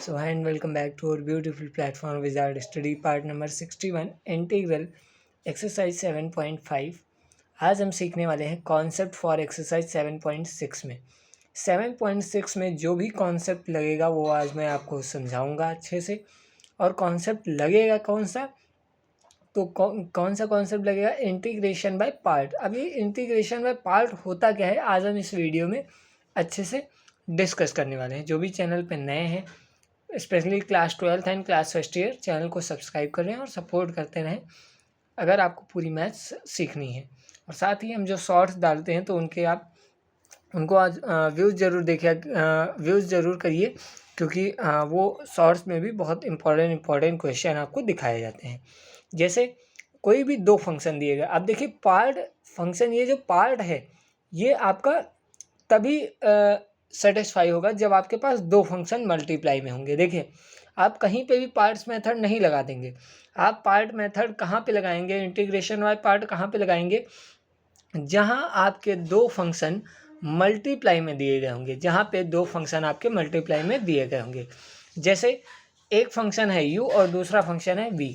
So hi and welcome back to our beautiful platform Wizard Study part number 61 integral exercise 7.5। आज हम सीखने वाले हैं कॉन्सेप्ट फॉर एक्सरसाइज 7.6 में। 7.6 में जो भी कॉन्सेप्ट लगेगा वो आज मैं आपको समझाऊंगा अच्छे से। और कॉन्सेप्ट लगेगा कौन सा, तो कौन सा कॉन्सेप्ट लगेगा, इंटीग्रेशन बाय पार्ट। अब ये इंटीग्रेशन बाय पार्ट होता क्या है, आज हम इस वीडियो में अच्छे से डिस्कस करने वाले हैं। जो भी चैनल पे नए हैं, specially class 12th and class first year, channel को सब्सक्राइब कर रहें और सपोर्ट करते रहें अगर आपको पूरी मैथ्स सीखनी है। और साथ ही हम जो शॉर्ट्स डालते हैं तो उनको आज व्यूज़ ज़रूर देखिए, व्यूज़ ज़रूर करिए, क्योंकि वो शॉर्ट्स में भी बहुत इंपॉर्टेंट क्वेश्चन आपको दिखाए जाते हैं। जैसे कोई भी दो फंक्शन दिए गए, अब देखिए पार्ट फंक्शन, ये जो पार्ट है ये आपका तभी सेटिस्फाई होगा जब आपके पास दो फंक्शन मल्टीप्लाई में होंगे। देखिए आप कहीं पे भी पार्ट्स मेथड नहीं लगा देंगे। आप पार्ट मेथड कहाँ पे लगाएंगे, इंटीग्रेशन वाले पार्ट कहाँ पे लगाएंगे, जहाँ आपके दो फंक्शन मल्टीप्लाई में दिए गए होंगे, जहाँ पे दो फंक्शन आपके मल्टीप्लाई में दिए गए होंगे। जैसे एक फंक्शन है u और दूसरा फंक्शन है v।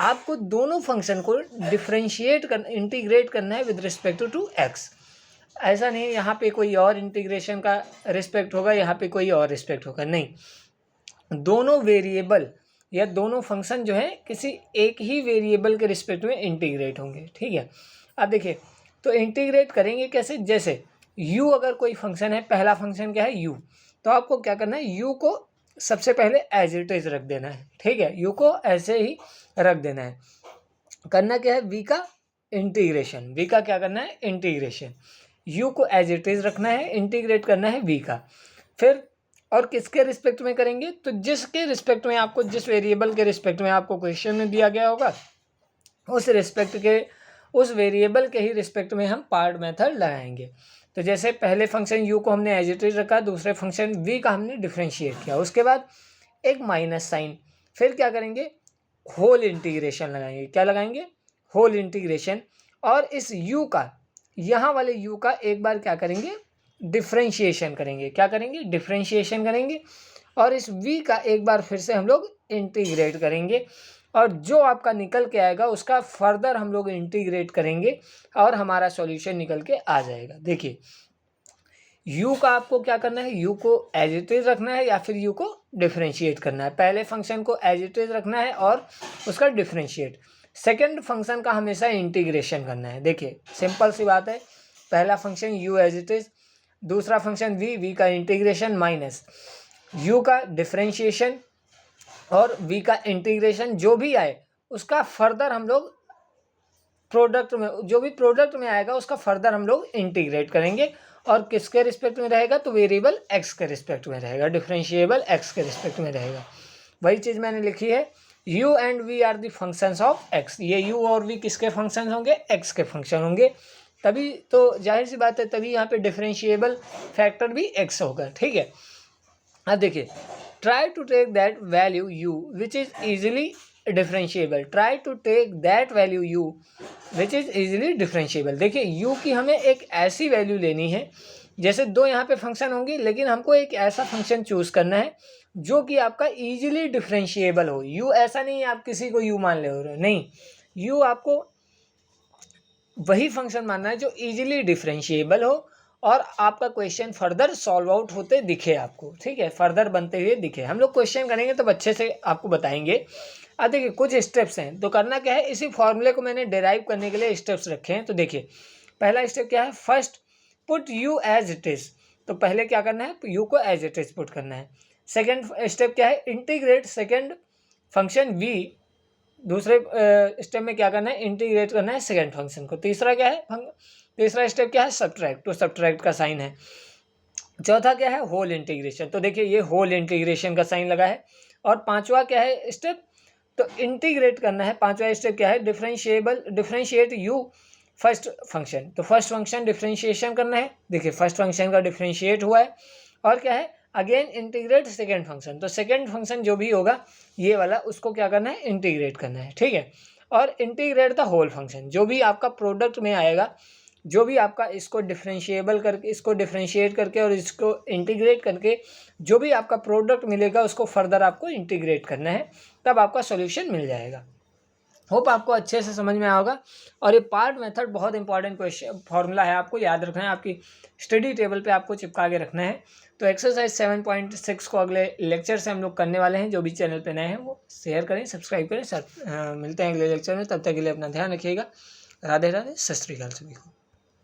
आपको दोनों फंक्शन को इंटीग्रेट करना है विद रिस्पेक्ट टू x। ऐसा नहीं यहाँ पे कोई और इंटीग्रेशन का रिस्पेक्ट होगा, यहाँ पे कोई और रिस्पेक्ट होगा, नहीं। दोनों वेरिएबल या दोनों फंक्शन जो है किसी एक ही वेरिएबल के रिस्पेक्ट में इंटीग्रेट होंगे, ठीक है। अब देखिए तो इंटीग्रेट करेंगे कैसे, जैसे u अगर कोई फंक्शन है, पहला फंक्शन क्या है u, तो आपको क्या करना है, u को सबसे पहले एज इट इज रख देना है, ठीक है। u को ऐसे ही रख देना है। करना क्या है, v का इंटीग्रेशन, v का क्या करना है, इंटीग्रेशन। u को एज इट इज रखना है, इंटीग्रेट करना है v का। फिर और किसके रिस्पेक्ट में करेंगे, तो जिसके रिस्पेक्ट में आपको, जिस वेरिएबल के रिस्पेक्ट में आपको क्वेश्चन में दिया गया होगा, उस वेरिएबल के ही रिस्पेक्ट में हम पार्ट मेथड लगाएंगे। तो जैसे पहले फंक्शन u को हमने एज इट इज रखा, दूसरे फंक्शन v का हमने डिफ्रेंशिएट किया, उसके बाद एक माइनस साइन, फिर क्या करेंगे, होल इंटीग्रेशन लगाएंगे। क्या लगाएंगे, होल इंटीग्रेशन। और इस u का, यहाँ वाले u का एक बार क्या करेंगे, डिफ्रेंशिएशन करेंगे। क्या करेंगे, डिफ्रेंशिएशन करेंगे। और इस v का एक बार फिर से हम लोग इंटीग्रेट करेंगे, और जो आपका निकल के आएगा उसका फर्दर हम लोग इंटीग्रेट करेंगे और हमारा सॉल्यूशन निकल के आ जाएगा। देखिए u का आपको क्या करना है, u को एज इट इज रखना है या फिर u को डिफ्रेंशिएट करना है। पहले फंक्शन को एज इट इज रखना है और उसका डिफ्रेंशिएट। सेकंड फंक्शन का हमेशा इंटीग्रेशन करना है। देखिए सिंपल सी बात है, पहला function u as it is, दूसरा फंक्शन v का इंटीग्रेशन माइनस u का डिफ्रेंशिएशन और v का इंटीग्रेशन। जो भी आए उसका फर्दर हम लोग प्रोडक्ट में, जो भी प्रोडक्ट में आएगा उसका फर्दर हम लोग इंटीग्रेट करेंगे। और किसके रिस्पेक्ट में रहेगा, तो वेरिएबल x के रिस्पेक्ट में रहेगा, डिफरेंशिएबल x के रिस्पेक्ट में रहेगा। वही चीज़ मैंने लिखी है, u and v are the functions of x। ये u और v किसके फंक्शन होंगे, x के फंक्शन होंगे। तभी तो जाहिर सी बात है, तभी यहाँ पे डिफरेंशिएबल फैक्टर भी x होगा, ठीक है। अब देखिए, try to take that value u which is easily differentiable. Try to take that value u which is easily differentiable. देखिए u की हमें एक ऐसी वैल्यू लेनी है, जैसे दो यहाँ पे फंक्शन होंगे, लेकिन हमको एक ऐसा फंक्शन चूज करना है जो कि आपका इजीली डिफरेंशिएबल हो। u ऐसा नहीं है आप किसी को u मान ले हो रहे हो, नहीं, u आपको वही फंक्शन मानना है जो इजीली डिफरेंशिएबल हो और आपका क्वेश्चन फर्दर सॉल्व आउट होते दिखे आपको, ठीक है, फर्दर बनते हुए दिखे। हम लोग क्वेश्चन करेंगे तो अच्छे से आपको बताएंगे। अब देखिए कुछ स्टेप्स हैं, तो करना क्या है, इसी फॉर्मूले को मैंने डिराइव करने के लिए स्टेप्स रखे हैं। तो देखिए पहला स्टेप क्या है, first put u as it is. तो पहले क्या करना है, u को एज इट इज पुट करना है। सेकेंड स्टेप क्या है, इंटीग्रेट सेकेंड फंक्शन v। दूसरे स्टेप में क्या करना है, इंटीग्रेट करना है सेकेंड फंक्शन को। तीसरा क्या है, तीसरा स्टेप क्या है, सब्ट्रैक्ट। तो सब्ट्रैक्ट का साइन है। चौथा क्या है, होल इंटीग्रेशन। तो देखिए ये होल इंटीग्रेशन का साइन लगा है। और पांचवा क्या है स्टेप, तो इंटीग्रेट करना है। पांचवा स्टेप क्या है, डिफरेंशिएट u फर्स्ट फंक्शन। तो फर्स्ट फंक्शन डिफरेंशिएशन करना है। देखिए फर्स्ट फंक्शन का डिफरेंशिएट हुआ है। और क्या है, अगेन इंटीग्रेट सेकेंड फंक्शन। तो सेकेंड फंक्शन जो भी होगा ये वाला, उसको क्या करना है, इंटीग्रेट करना है, ठीक है। और इंटीग्रेट द होल फंक्शन, जो भी आपका प्रोडक्ट में आएगा, जो भी आपका इसको डिफरेंशिएट करके और इसको इंटीग्रेट करके जो भी आपका प्रोडक्ट मिलेगा उसको फर्दर आपको इंटीग्रेट करना है, तब आपका सॉल्यूशन मिल जाएगा। होप आपको अच्छे से समझ में आया होगा। और ये पार्ट मेथड बहुत इंपॉर्टेंट क्वेश्चन फॉर्मूला है, आपको याद रखना है, आपकी स्टडी टेबल पे आपको चिपका के रखना है। तो एक्सरसाइज 7.6 को अगले लेक्चर से हम लोग करने वाले हैं। जो भी चैनल पे नए हैं वो शेयर करें, सब्सक्राइब करें। मिलते हैं अगले लेक्चर में, तब तक के लिए अपना ध्यान रखिएगा। राधे राधे, सत श्री अकाल सभी को।